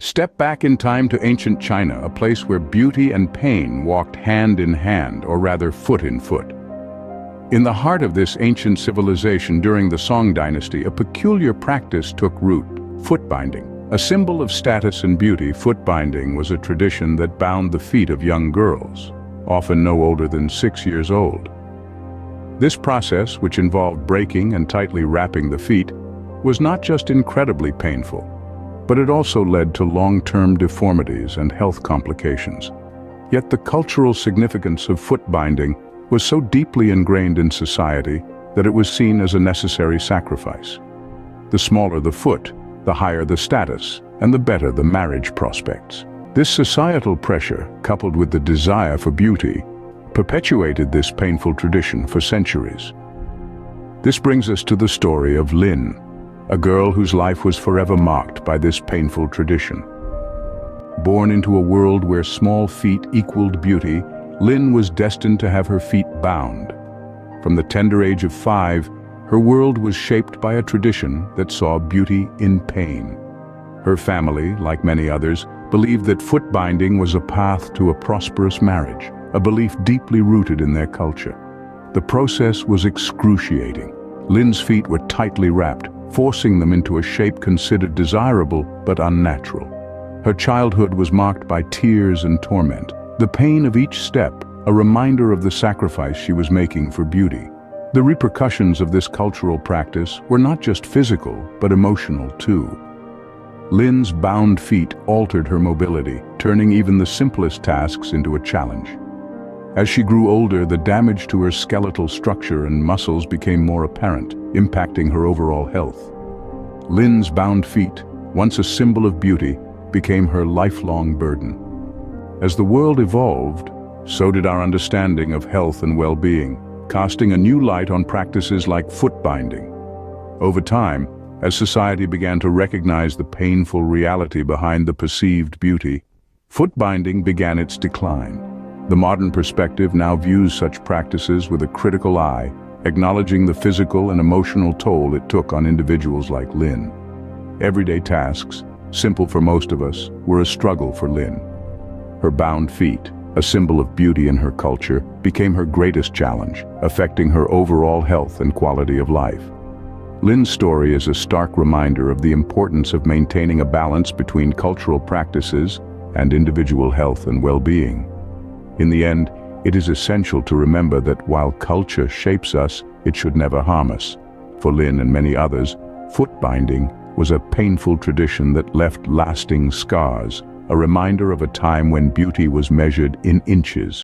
Step back in time to ancient China, a place where beauty and pain walked hand in hand, or rather foot in foot. In the heart of this ancient civilization during the Song dynasty, a peculiar practice took root: foot binding. A symbol of status and beauty, foot binding was a tradition that bound the feet of young girls, often no older than 6 years old. This process, which involved breaking and tightly wrapping the feet, was not just incredibly painful, but it also led to long-term deformities and health complications. Yet the cultural significance of foot binding was so deeply ingrained in society that it was seen as a necessary sacrifice. The smaller the foot, the higher the status, and the better the marriage prospects. This societal pressure, coupled with the desire for beauty, perpetuated this painful tradition for centuries. This brings us to the story of Lin, a girl whose life was forever marked by this painful tradition. Born into a world where small feet equaled beauty, Lin was destined to have her feet bound. From the tender age of 5, her world was shaped by a tradition that saw beauty in pain. Her family, like many others, believed that foot binding was a path to a prosperous marriage, a belief deeply rooted in their culture. The process was excruciating. Lin's feet were tightly wrapped, forcing them into a shape considered desirable but unnatural. Her childhood was marked by tears and torment, the pain of each step a reminder of the sacrifice she was making for beauty. The repercussions of this cultural practice were not just physical, but emotional too. Lin's bound feet altered her mobility, turning even the simplest tasks into a challenge. As she grew older, the damage to her skeletal structure and muscles became more apparent, impacting her overall health. Lin's bound feet, once a symbol of beauty, became her lifelong burden. As the world evolved, so did our understanding of health and well-being, casting a new light on practices like foot binding. Over time, as society began to recognize the painful reality behind the perceived beauty, foot binding began its decline. The modern perspective now views such practices with a critical eye, acknowledging the physical and emotional toll it took on individuals like Lin. Everyday tasks, simple for most of us, were a struggle for Lin. Her bound feet, a symbol of beauty in her culture, became her greatest challenge, affecting her overall health and quality of life. Lin's story is a stark reminder of the importance of maintaining a balance between cultural practices and individual health and well-being. In the end, it is essential to remember that while culture shapes us, it should never harm us. For Lin and many others, foot binding was a painful tradition that left lasting scars, a reminder of a time when beauty was measured in inches